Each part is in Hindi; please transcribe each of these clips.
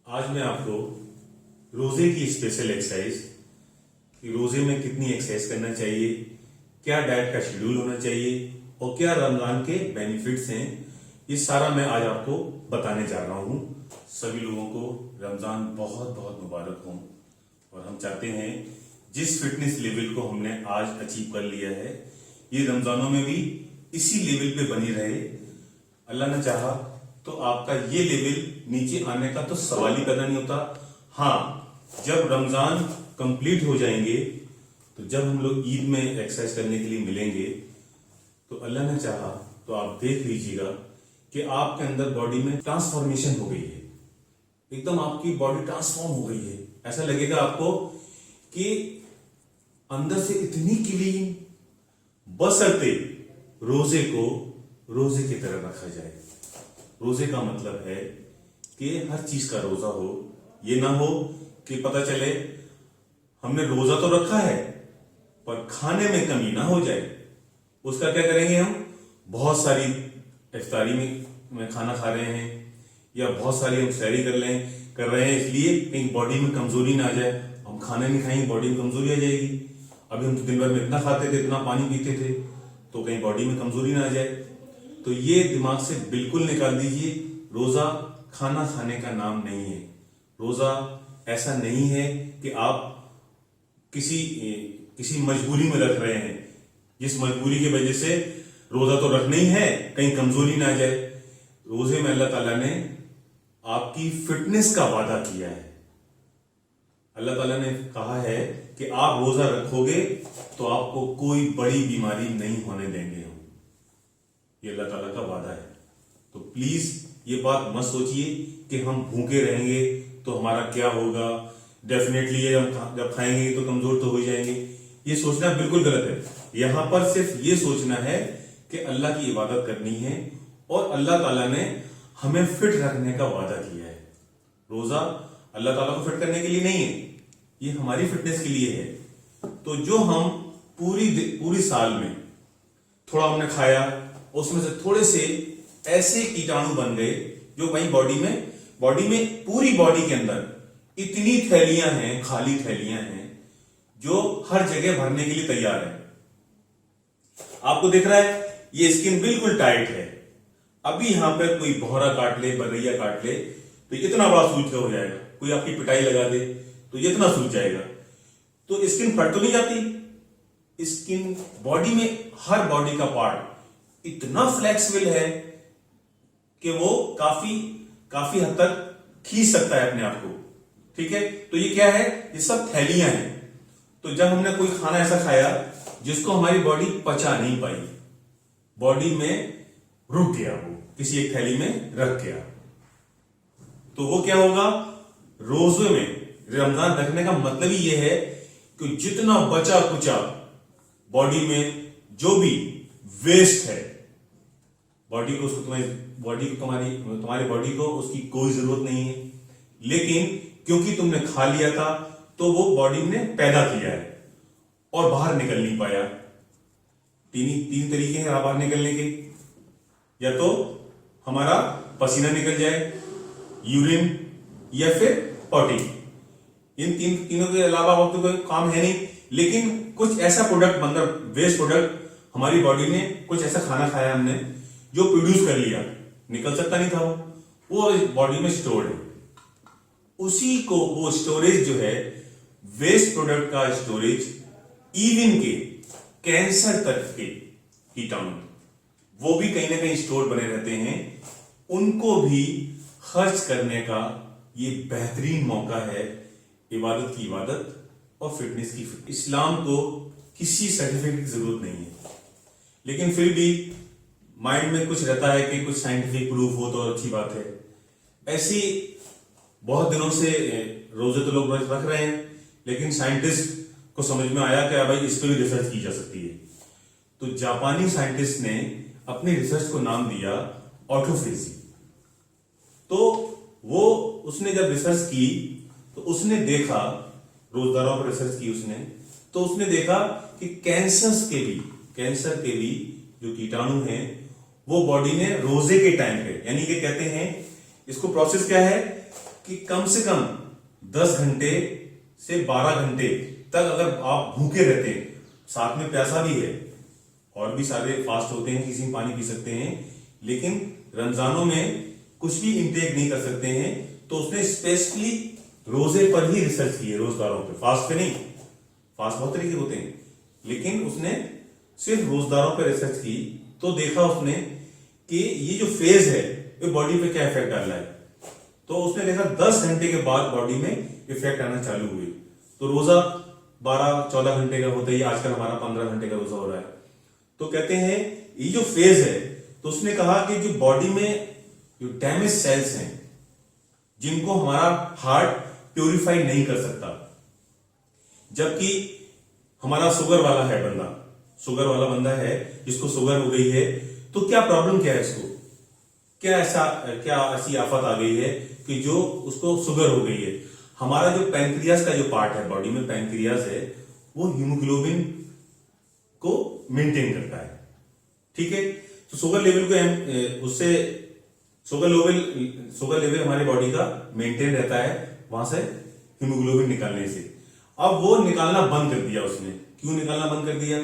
आज मैं आपको रोजे की स्पेशल एक्सरसाइज कि रोजे में कितनी एक्सरसाइज करना चाहिए, क्या डाइट का शेड्यूल होना चाहिए और क्या रमजान के बेनिफिट्स हैं, ये सारा मैं आज आपको बताने जा रहा हूं। सभी लोगों को रमजान बहुत बहुत मुबारक हो और हम चाहते हैं जिस फिटनेस लेवल को हमने आज अचीव कर लिया है ये रमजानों में भी इसी लेवल पे बनी रहे। अल्लाह ने चाहा तो आपका ये लेवल नीचे आने का तो सवाल ही पैदा नहीं होता। हाँ, जब रमजान कंप्लीट हो जाएंगे तो जब हम लोग ईद में एक्सरसाइज करने के लिए मिलेंगे तो अल्लाह ने चाहा तो आप देख लीजिएगा कि आपके अंदर बॉडी में ट्रांसफॉर्मेशन हो गई है, एकदम आपकी बॉडी ट्रांसफॉर्म हो गई है। ऐसा लगेगा आपको कि अंदर से इतनी क्लीन, बशर्ते रोजे को रोजे की तरह रखा जाए। रोजे का मतलब है कि हर चीज का रोजा हो, ये ना हो कि पता चले हमने रोजा तो रखा है पर खाने में कमी ना हो जाए। उसका क्या करेंगे हम, बहुत सारी इफ्तारी में खाना खा रहे हैं या बहुत सारी हम सहरी कर रहे हैं इसलिए कहीं बॉडी में कमजोरी ना आ जाए। हम खाना नहीं खाएंगे, बॉडी में कमजोरी आ जाएगी। अभी हम तो दिन भर में इतना खाते थे, इतना पानी पीते थे, तो कहीं बॉडी में कमजोरी ना आ जाए। तो ये दिमाग से बिल्कुल निकाल दीजिए, रोजा खाना खाने का नाम नहीं है। रोजा ऐसा नहीं है कि आप किसी मजबूरी में रख रहे हैं, जिस मजबूरी की वजह से रोजा तो रखना ही है, कहीं कमजोरी ना आ जाए। रोजे में अल्लाह ताला ने आपकी फिटनेस का वादा किया है। अल्लाह ताला ने कहा है कि आप रोजा रखोगे तो आपको कोई बड़ी बीमारी नहीं होने देंगे हम, ये अल्लाह ताला का वादा है। तो प्लीज ये बात मत सोचिए कि हम भूखे रहेंगे तो हमारा क्या होगा, डेफिनेटली ये हम जब खाएंगे तो कमजोर तो हो जाएंगे। ये सोचना बिल्कुल गलत है। यहां पर सिर्फ ये सोचना है कि अल्लाह की इबादत करनी है और अल्लाह ताला ने हमें फिट रखने का वादा किया है। रोजा अल्लाह ताला को फिट करने के लिए नहीं है, ये हमारी फिटनेस के लिए है। तो जो हम पूरी साल में थोड़ा हमने खाया, उसमें से थोड़े से ऐसे कीटाणु बन गए जो वही बॉडी में पूरी बॉडी के अंदर इतनी थैलियां हैं, खाली थैलियां हैं जो हर जगह भरने के लिए तैयार है। आपको दिख रहा है ये स्किन बिल्कुल टाइट है। अभी यहां पर कोई भौरा काट ले, बरैया काट ले तो इतना बड़ा सूज हो जाएगा। कोई आपकी पिटाई लगा दे तो ये इतना सूज जाएगा। तो स्किन फट तो नहीं जाती। स्किन बॉडी में हर बॉडी का पार्ट इतना फ्लेक्सिबल है कि वो काफी हद तक खींच सकता है अपने आप को। ठीक है, तो ये क्या है, ये सब थैलियां हैं। तो जब हमने कोई खाना ऐसा खाया जिसको हमारी बॉडी पचा नहीं पाई, बॉडी में रुक गया, वो किसी एक थैली में रख गया, तो वो क्या होगा, रोजे में रमजान रखने का मतलब ही ये है कि जितना बचा कुचा बॉडी में जो भी वेस्ट है, बॉडी को तुम्हारी बॉडी को उसकी कोई जरूरत नहीं है, लेकिन क्योंकि तुमने खा लिया था तो वो बॉडी ने पैदा किया है और बाहर निकल नहीं पाया। तीन तरीके हैं बाहर निकलने के, या तो हमारा पसीना निकल जाए, यूरिन, या फिर पॉटी। इन तीनों के अलावा और तो कोई काम है नहीं। लेकिन कुछ ऐसा प्रोडक्ट, मतलब वेस्ट प्रोडक्ट, हमारी बॉडी ने कुछ ऐसा खाना खाया हमने जो प्रोड्यूस कर लिया, निकल सकता नहीं था, वो बॉडी में स्टोर्ड है। उसी को वो स्टोरेज जो है, वेस्ट प्रोडक्ट का स्टोरेज, इवन के कैंसर तक के कीटाणु वो भी कहीं ना कहीं स्टोर बने रहते हैं, उनको भी खर्च करने का ये बेहतरीन मौका है। इबादत की इबादत और फिटनेस की फिटनेस। इस्लाम को किसी सर्टिफिकेट की जरूरत नहीं है, लेकिन फिर भी माइंड में कुछ रहता है कि कुछ साइंटिफिक प्रूफ हो तो अच्छी बात है। ऐसी बहुत दिनों से रोजे तो लोग रख रहे हैं, लेकिन साइंटिस्ट को समझ में आया कि भाई इस पर भी रिसर्च की जा सकती है। तो जापानी साइंटिस्ट ने अपनी रिसर्च को नाम दिया ऑटोफेजी। तो वो उसने जब रिसर्च की तो उसने देखा, रोजगारों पर रिसर्च की उसने, तो उसने देखा कि कैंसर के भी जो कीटाणु हैं वो बॉडी ने रोजे के टाइम पे, यानी कि कहते हैं इसको प्रोसेस क्या है कि कम से कम 10 घंटे से 12 घंटे तक अगर आप भूखे रहते हैं, साथ में प्यासा भी है, और भी सारे फास्ट होते हैं, किसी में पानी पी सकते हैं, लेकिन रमजानों में कुछ भी इंटेक नहीं कर सकते हैं, तो उसने स्पेशली रोजे पर ही रिसर्च की है, रोजदारों पे, फास्ट पे नहीं। फास्ट बहुत तरीके होते हैं, लेकिन उसने सिर्फ रोजदारों पर रिसर्च की, तो देखा उसने कि ये जो फेज है ये बॉडी पे क्या इफेक्ट डाल रहा है। तो उसने देखा 10 घंटे के बाद बॉडी में इफेक्ट आना चालू हुए। तो रोजा 12-14 घंटे का होता है, आजकल हमारा 15 घंटे का रोजा हो रहा है। तो कहते हैं ये जो फेज है, तो उसने कहा कि जो बॉडी में जो डैमेज सेल्स हैं, जिनको हमारा हार्ट प्यूरिफाई नहीं कर सकता, जबकि हमारा शुगर वाला है बंदा, शुगर वाला बंदा है जिसको शुगर हो गई है, तो क्या प्रॉब्लम क्या है इसको, क्या ऐसी आफत आ गई है कि जो उसको शुगर हो गई है। हमारा जो पैंक्रियास का जो पार्ट है बॉडी में, पैंक्रियास है, वो हीमोग्लोबिन को मेंटेन करता है, ठीक है। तो शुगर लेवल को उससे शुगर लेवल हमारे बॉडी का मेंटेन रहता है वहां से हीमोग्लोबिन निकालने से। अब वो निकालना बंद कर दिया उसने। क्यों निकालना बंद कर दिया?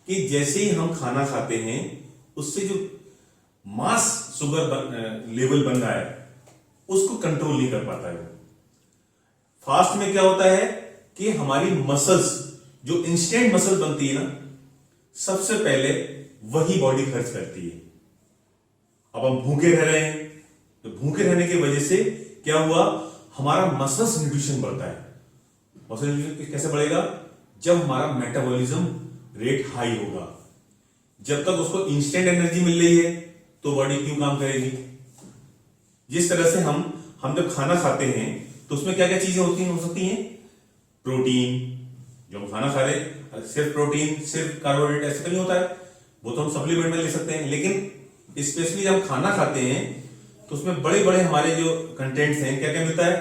कि जैसे ही हम खाना खाते हैं, उससे जो मास शुगर लेवल बन रहा है उसको कंट्रोल नहीं कर पाता है। फास्ट में क्या होता है कि हमारी मसल्स, जो इंस्टेंट मसल बनती है ना, सबसे पहले वही बॉडी खर्च करती है। अब हम भूखे रह रहे हैं, तो भूखे रहने की वजह से क्या हुआ, हमारा मसल्स न्यूट्रिशन बढ़ता है। मसल न्यूट्रिशन कैसे बढ़ेगा? जब हमारा मेटाबॉलिज्म रेट हाई होगा। जब तक उसको इंस्टेंट एनर्जी मिल रही है तो बॉडी क्यों काम करेगी? जिस तरह से हम जब खाना खाते हैं तो उसमें क्या क्या चीजें हो सकती हैं? प्रोटीन, जो हम खाना खा रहे हैं, सिर्फ प्रोटीन, सिर्फ कार्बोहाइड्रेट ऐसे तो नहीं होता है, वो तो हम सप्लीमेंट में ले सकते हैं। लेकिन स्पेशली जब हम खाना खाते हैं तो उसमें बड़े बड़े हमारे जो कंटेंट्स हैं, क्या क्या मिलता है?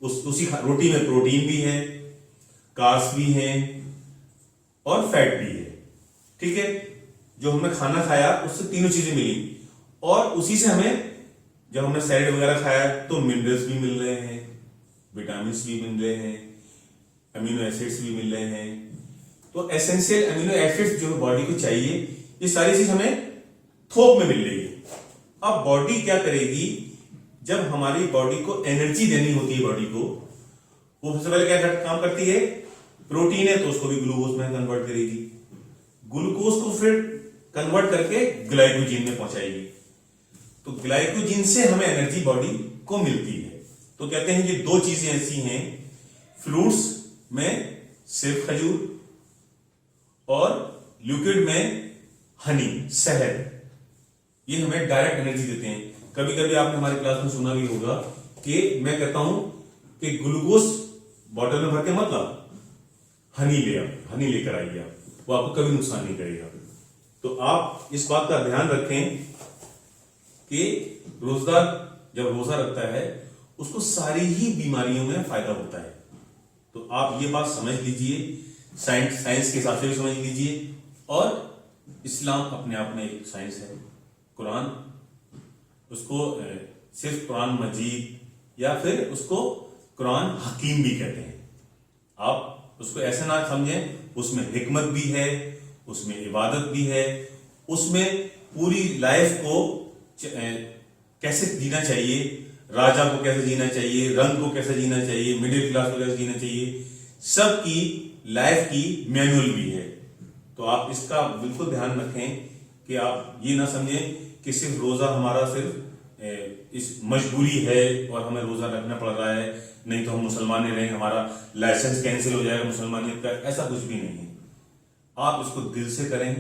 उसी रोटी में प्रोटीन भी है, कार्ब्स भी हैं और फैट भी है, ठीक है। जो हमने खाना खाया उससे तीनों चीजें मिली, और उसी से हमें, जब हमने सैलेड वगैरह खाया तो मिनरल्स भी मिल रहे हैं, विटामिन भी मिल रहे हैं, अमीनो एसिड्स भी मिल रहे हैं। तो एसेंशियल अमीनो एसिड्स जो बॉडी को चाहिए, ये सारी चीज हमें थोक में मिल रही है। अब बॉडी क्या करेगी? जब हमारी बॉडी को एनर्जी देनी होती है, बॉडी को, वो सबसे पहले क्या काम करती है? प्रोटीन है तो उसको भी ग्लूकोज में कन्वर्ट करेगी, ग्लूकोज को फिर कन्वर्ट करके ग्लाइकोजन में पहुंचाएगी। तो ग्लाइकोजन से हमें एनर्जी बॉडी को मिलती है। तो कहते हैं ये दो चीजें ऐसी हैं, फ्रूट्स में सिर्फ खजूर, और लिक्विड में हनी, शहद, ये हमें डायरेक्ट एनर्जी देते हैं। कभी कभी आपने हमारी क्लास में सुना भी होगा कि मैं कहता हूं कि ग्लूकोज बॉटल में भर के मत लाओ, हनी लेकर आइए आप, वो आपको कभी नुकसान नहीं करेगा। तो आप इस बात का ध्यान रखें कि रोजदार जब रोजा रखता है उसको सारी ही बीमारियों में फायदा होता है। तो आप ये बात समझ लीजिए, साइंस के हिसाब से भी समझ लीजिए, और इस्लाम अपने आप में एक साइंस है। कुरान, उसको सिर्फ कुरान मजीद या फिर उसको कुरान हकीम भी कहते हैं। आप उसको ऐसे ना समझें, उसमें हिकमत भी है, उसमें इबादत भी है, उसमें पूरी लाइफ को कैसे जीना चाहिए, राजा को कैसे जीना चाहिए, रंग को कैसे जीना चाहिए, मिडिल क्लास को कैसे जीना चाहिए, सबकी लाइफ की मैनुअल भी है। तो आप इसका बिल्कुल ध्यान रखें कि आप ये ना समझें कि सिर्फ रोजा हमारा सिर्फ इस मजबूरी है और हमें रोजा रखना पड़ रहा है, नहीं तो हम मुसलमान नहीं रहेंगे, हमारा लाइसेंस कैंसिल हो जाएगा मुसलमानियत का। ऐसा कुछ भी नहीं है। आप इसको दिल से करें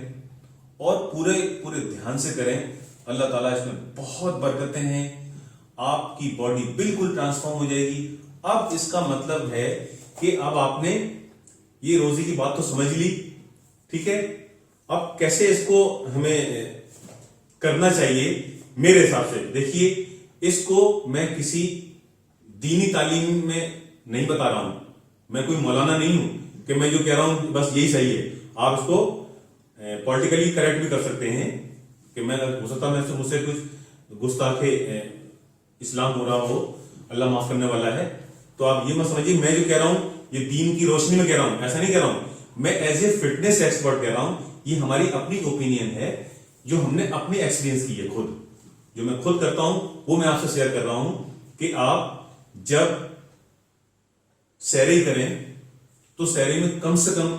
और पूरे ध्यान से करें। अल्लाह ताला इसमें बहुत बरकतें हैं, आपकी बॉडी बिल्कुल ट्रांसफॉर्म हो जाएगी। अब इसका मतलब है कि अब आपने ये रोजे की बात तो समझ ली, ठीक है। अब कैसे इसको हमें करना चाहिए, मेरे हिसाब से देखिए, इसको मैं किसी दीनी तालीम में नहीं बता रहा हूं, मैं कोई मौलाना नहीं हूं कि मैं जो कह रहा हूं बस यही सही है। आप इसको पॉलिटिकली करेक्ट भी कर सकते हैं कि मैं हो सकता है मुझसे कुछ गुस्ताखे इस्लाम हो रहा हो, अल्लाह माफ करने वाला है। तो आप ये मत समझिए मैं जो कह रहा हूं ये दीन की रोशनी में कह रहा हूं, ऐसा नहीं कह रहा हूं। मैं एज ए फिटनेस एक्सपर्ट कह रहा हूं, ये हमारी अपनी ओपिनियन है जो हमने अपनी एक्सपीरियंस की है, खुद जो मैं खुद करता हूं वो मैं आपसे शेयर कर रहा हूं कि आप जब सैरी करें तो सैरी में कम से कम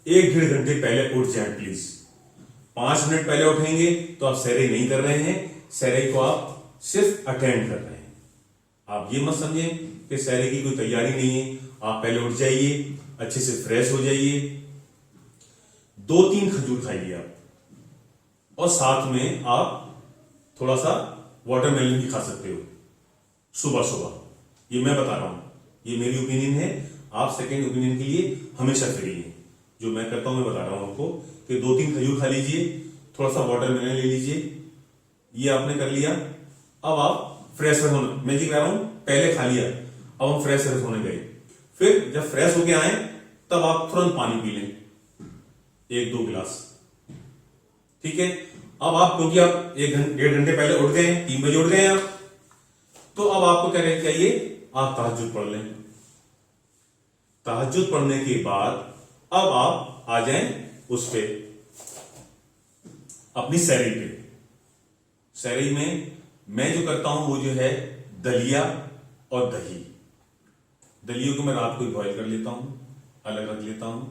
1-1.5 घंटे पहले उठ जाए प्लीज। 5 मिनट पहले उठेंगे तो आप सैरी नहीं कर रहे हैं, सैरी को आप सिर्फ अटेंड कर रहे हैं। आप ये मत समझें कि सैरी की कोई तैयारी नहीं है। आप पहले उठ जाइए, अच्छे से फ्रेश हो जाइए, 2-3 खजूर खाइए आप, और साथ में आप थोड़ा सा वाटरमेलन भी खा सकते हो सुबह सुबह। ये मैं बता रहा हूं, ये मेरी ओपिनियन है। आप सेकेंड ओपिनियन के लिए हमेशा फ्री हैं। जो मैं करता हूं मैं बता रहा हूं आपको कि 2-3 खजूर खा लीजिए, थोड़ा सा वाटरमेलन ले लीजिए, ये आपने कर लिया। अब आप फ्रेश होना, मैं जी कह रहा हूं पहले खा लिया, अब हम फ्रेश होने गए। फिर जब फ्रेश होके आए तब आप तुरंत पानी पी लें 1-2 गिलास, ठीक है। अब आप क्योंकि आप 1-1.5 घंटे पहले उठ गए, 3 बजे उठ गए आप, तो अब आपको क्या करना चाहिए, आप तहज्जुद पढ़ लें। तहज्जुद पढ़ने के बाद अब आप आ जाएं उस पे, अपनी सैरी पे। सैरी में मैं जो करता हूं वो जो है दलिया और दही। दलियों को मैं रात को बॉईल कर लेता हूं, अलग रख लेता हूं,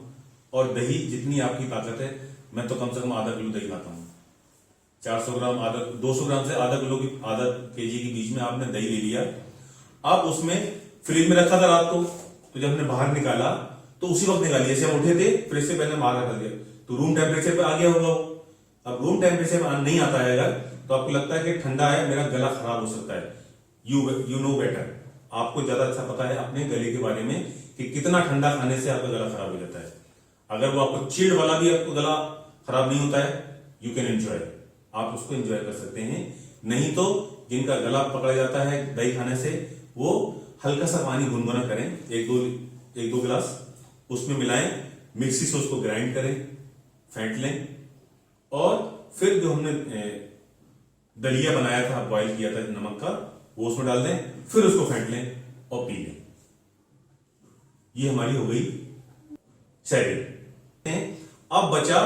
और दही जितनी आपकी ताकत है, मैं तो कम से कम आधा किलो दही खाता हूं। 400 ग्राम, आधा 200 ग्राम से आधा किलो की, आधा केजी के बीच में आपने दही ले लिया। अब उसमें फ्रिज में रखा था रात को, तो जब हमने बाहर निकाला तो उसी वक्त निकालिए, जैसे हम उठे थे फ्रिज से पहले बाहर रख दिया तो रूम टेम्परेचर पे आ गया होगा वो। अब रूम टेम्परेचर में नहीं आता है अगर, तो आपको लगता है कि ठंडा है, मेरा गला खराब हो सकता है। यू नो बेटर, आपको ज्यादा अच्छा पता है अपने गले के बारे में कि कितना ठंडा खाने से आपका गला खराब हो जाता है। अगर वो आपको चिल्ड वाला भी आपको गला खराब नहीं होता है, यू कैन एंजॉय, आप उसको एंजॉय कर सकते हैं। नहीं तो जिनका गला पकड़ा जाता है दही खाने से, वो हल्का सा पानी गुनगुना करें, 1-2 गिलास उसमें मिलाएं, मिक्सी से उसको ग्राइंड करें, फेंट लें, और फिर जो हमने दलिया बनाया था, बॉईल किया था नमक का, वो उसमें डाल दें, फिर उसको फेंट लें और पी लें। ये हमारी हो गई सैरी। अब बचा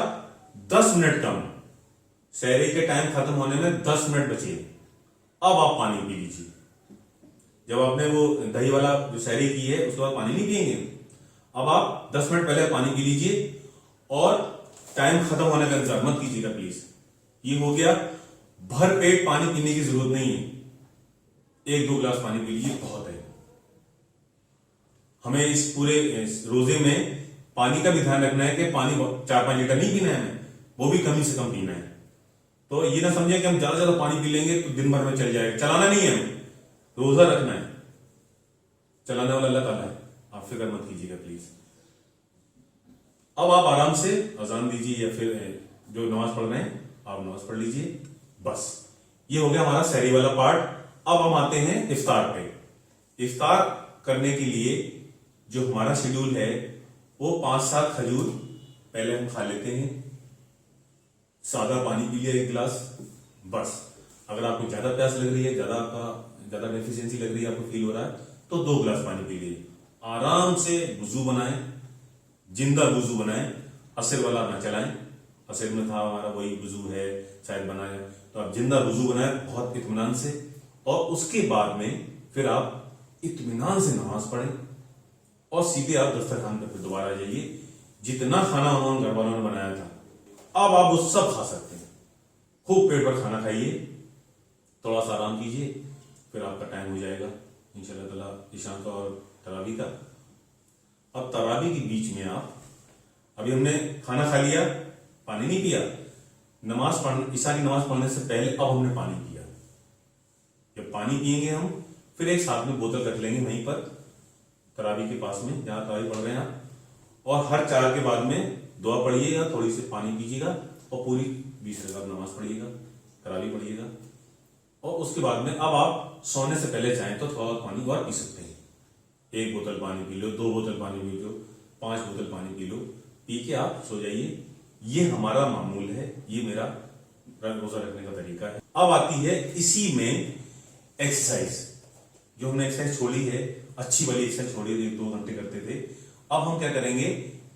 10 मिनट कम, सैरी के टाइम खत्म होने में 10 मिनट बचे। अब आप पानी पी लीजिए। जब आपने वो दही वाला जो सैरी की है उसके बाद पानी नहीं पिएंगे। अब आप 10 मिनट पहले पानी पी लीजिए और टाइम खत्म होने का इंतजार मत कीजिएगा प्लीज। ये हो गया, भर पेट पानी पीने की जरूरत नहीं है, 1-2 गिलास पानी पी लीजिए, बहुत है। हमें इस पूरे रोजे में पानी का भी ध्यान रखना है कि पानी 4-5 लीटर नहीं पीना है हमें, वो भी कम से कम पीना है। तो ये ना समझे कि हम ज्यादा ज्यादा पानी पी लेंगे तो दिन भर में चल जाएगा। चलाना नहीं है हमें, रोजा रखना है। चलाने वाला अल्लाह ताला है, आप फिक्र मत कीजिएगा प्लीज। अब आप आराम से अजान दीजिए, या फिर जो नमाज पढ़ रहे हैं आप नमाज पढ़ लीजिए। बस ये हो गया हमारा सहरी वाला पार्ट। अब हम आते हैं इफ्तार पे। इफ्तार करने के लिए जो हमारा शेड्यूल है वो 5-7 खजूर पहले हम खा लेते हैं, सादा पानी पी लिया 1 गिलास, बस। अगर आपको ज्यादा प्यास लग रही है, ज्यादा डेफिशिएंसी लग रही है, आपको फील हो रहा है, तो 2 गिलास पानी पी लीजिए। आराम से वुजू बनाएं, जिंदा वुजू बनाएं, असर वाला ना चलाएं। असर में था हमारा वही वुजू है शायद बनाए, तो आप जिंदा वुजू बनाएं बहुत इत्मीनान से, और उसके बाद में फिर आप इत्मीनान से नमाज पढ़ें और सीधे आप दस्तरखान पर दोबारा आ जाइए। जितना खाना उन्होंने घर वालों ने बनाया था अब आप वो सब खा सकते हैं। खूब पेट भर खाना खाइए, थोड़ा सा आराम कीजिए, फिर आपका टाइम हो जाएगा इंशाल्लाह ताला ईशान का और तरावी का। अब तरावी के बीच में आप, अभी हमने खाना खा लिया, पानी नहीं पिया, नमाज पढ़ ईशा की नमाज पढ़ने से पहले अब हमने पानी पिया। जब पानी पिएंगे हम, फिर एक साथ में बोतल रख लेंगे वहीं पर तरावी के पास में जहां तरावी पढ़ रहे हैं आप, और हर 4 के बाद में दुआ पढ़िएगा, थोड़ी सी पानी पीजिएगा और पूरी 20 रकात नमाज पढ़िएगा, तरावी पढ़िएगा। और उसके बाद में अब आप सोने से पहले चाहें तो थोड़ा पानी और पी सकते हैं। 1 बोतल पानी पी लो, 2 बोतल पानी पी लो, 5 बोतल पानी पी लो, पी के आप सो जाइए। ये हमारा मामूल है, ये मेरा रोजा रखने का तरीका है। अब आती है इसी में एक्सरसाइज। जो हमने एक्सरसाइज छोड़ी है, अच्छी वाली एक्सरसाइज छोड़ी है, 1-2 घंटे करते थे, अब हम क्या करेंगे,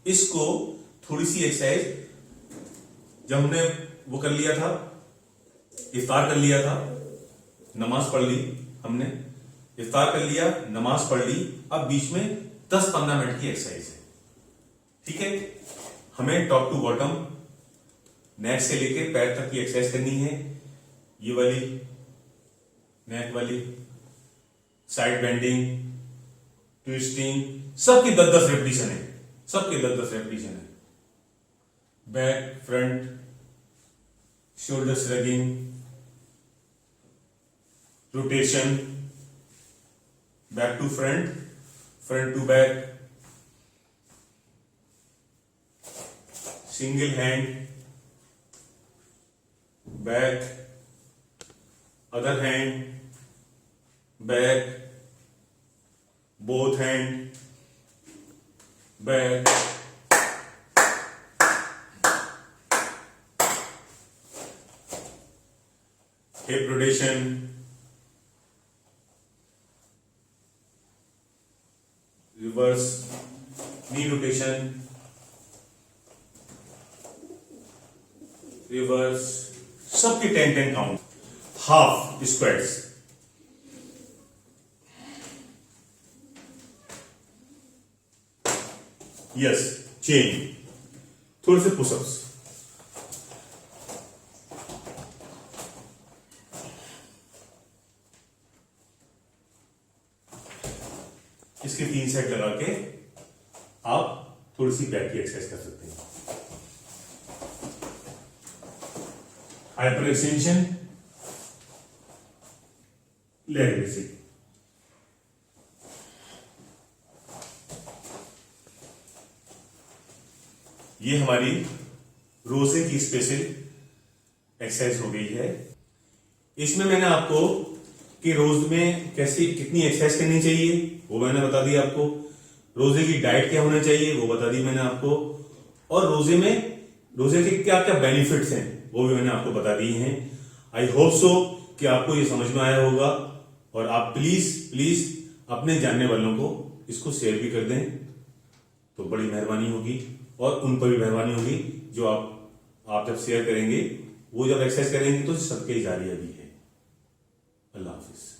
इसको थोड़ी सी एक्सरसाइज जब हमने वो कर लिया था, इफ्तार कर लिया था, नमाज पढ़ ली हमने, इफ्तार कर लिया, नमाज पढ़ ली, अब बीच में 10-15 मिनट की एक्सरसाइज है, ठीक है। हमें टॉप टू बॉटम, नेक से लेके पैर तक की एक्सरसाइज करनी है। ये वाली नेक वाली, साइड बेंडिंग, ट्विस्टिंग, सबकी 10-10 रेपिटेशन है, सबके 10-10 रेपिटेशन है। Back, front, shoulder shrugging, rotation, back to front, front to back, single hand, back, other hand, back, both hand, back, hip rotation, reverse knee rotation, reverse, सबके 10-10 count. Half squats, yes, chain, थोड़े से पुशअप्स, इसके 3 सेट लगा के आप थोड़ी सी बैक की एक्सरसाइज कर सकते हैं। हाइपर एक्सटेंशन, लेग रेसिंग, ये हमारी रोजे की स्पेशल एक्सरसाइज हो गई है। इसमें मैंने आपको कि रोज में कैसी कितनी एक्सरसाइज करनी चाहिए वो मैंने बता दिया आपको, रोजे की डाइट क्या होना चाहिए वो बता दी मैंने आपको, और रोजे के क्या क्या बेनिफिट्स हैं वो भी मैंने आपको बता दिए हैं। आई होप सो कि आपको ये समझ में आया होगा, और आप प्लीज अपने जानने वालों को इसको शेयर भी कर दें तो बड़ी मेहरबानी होगी, और उन पर भी मेहरबानी होगी जो आप जब शेयर करेंगे, वो जब एक्सरसाइज करेंगे तो सबके जारिया भी है। अल्लाह हाफिज।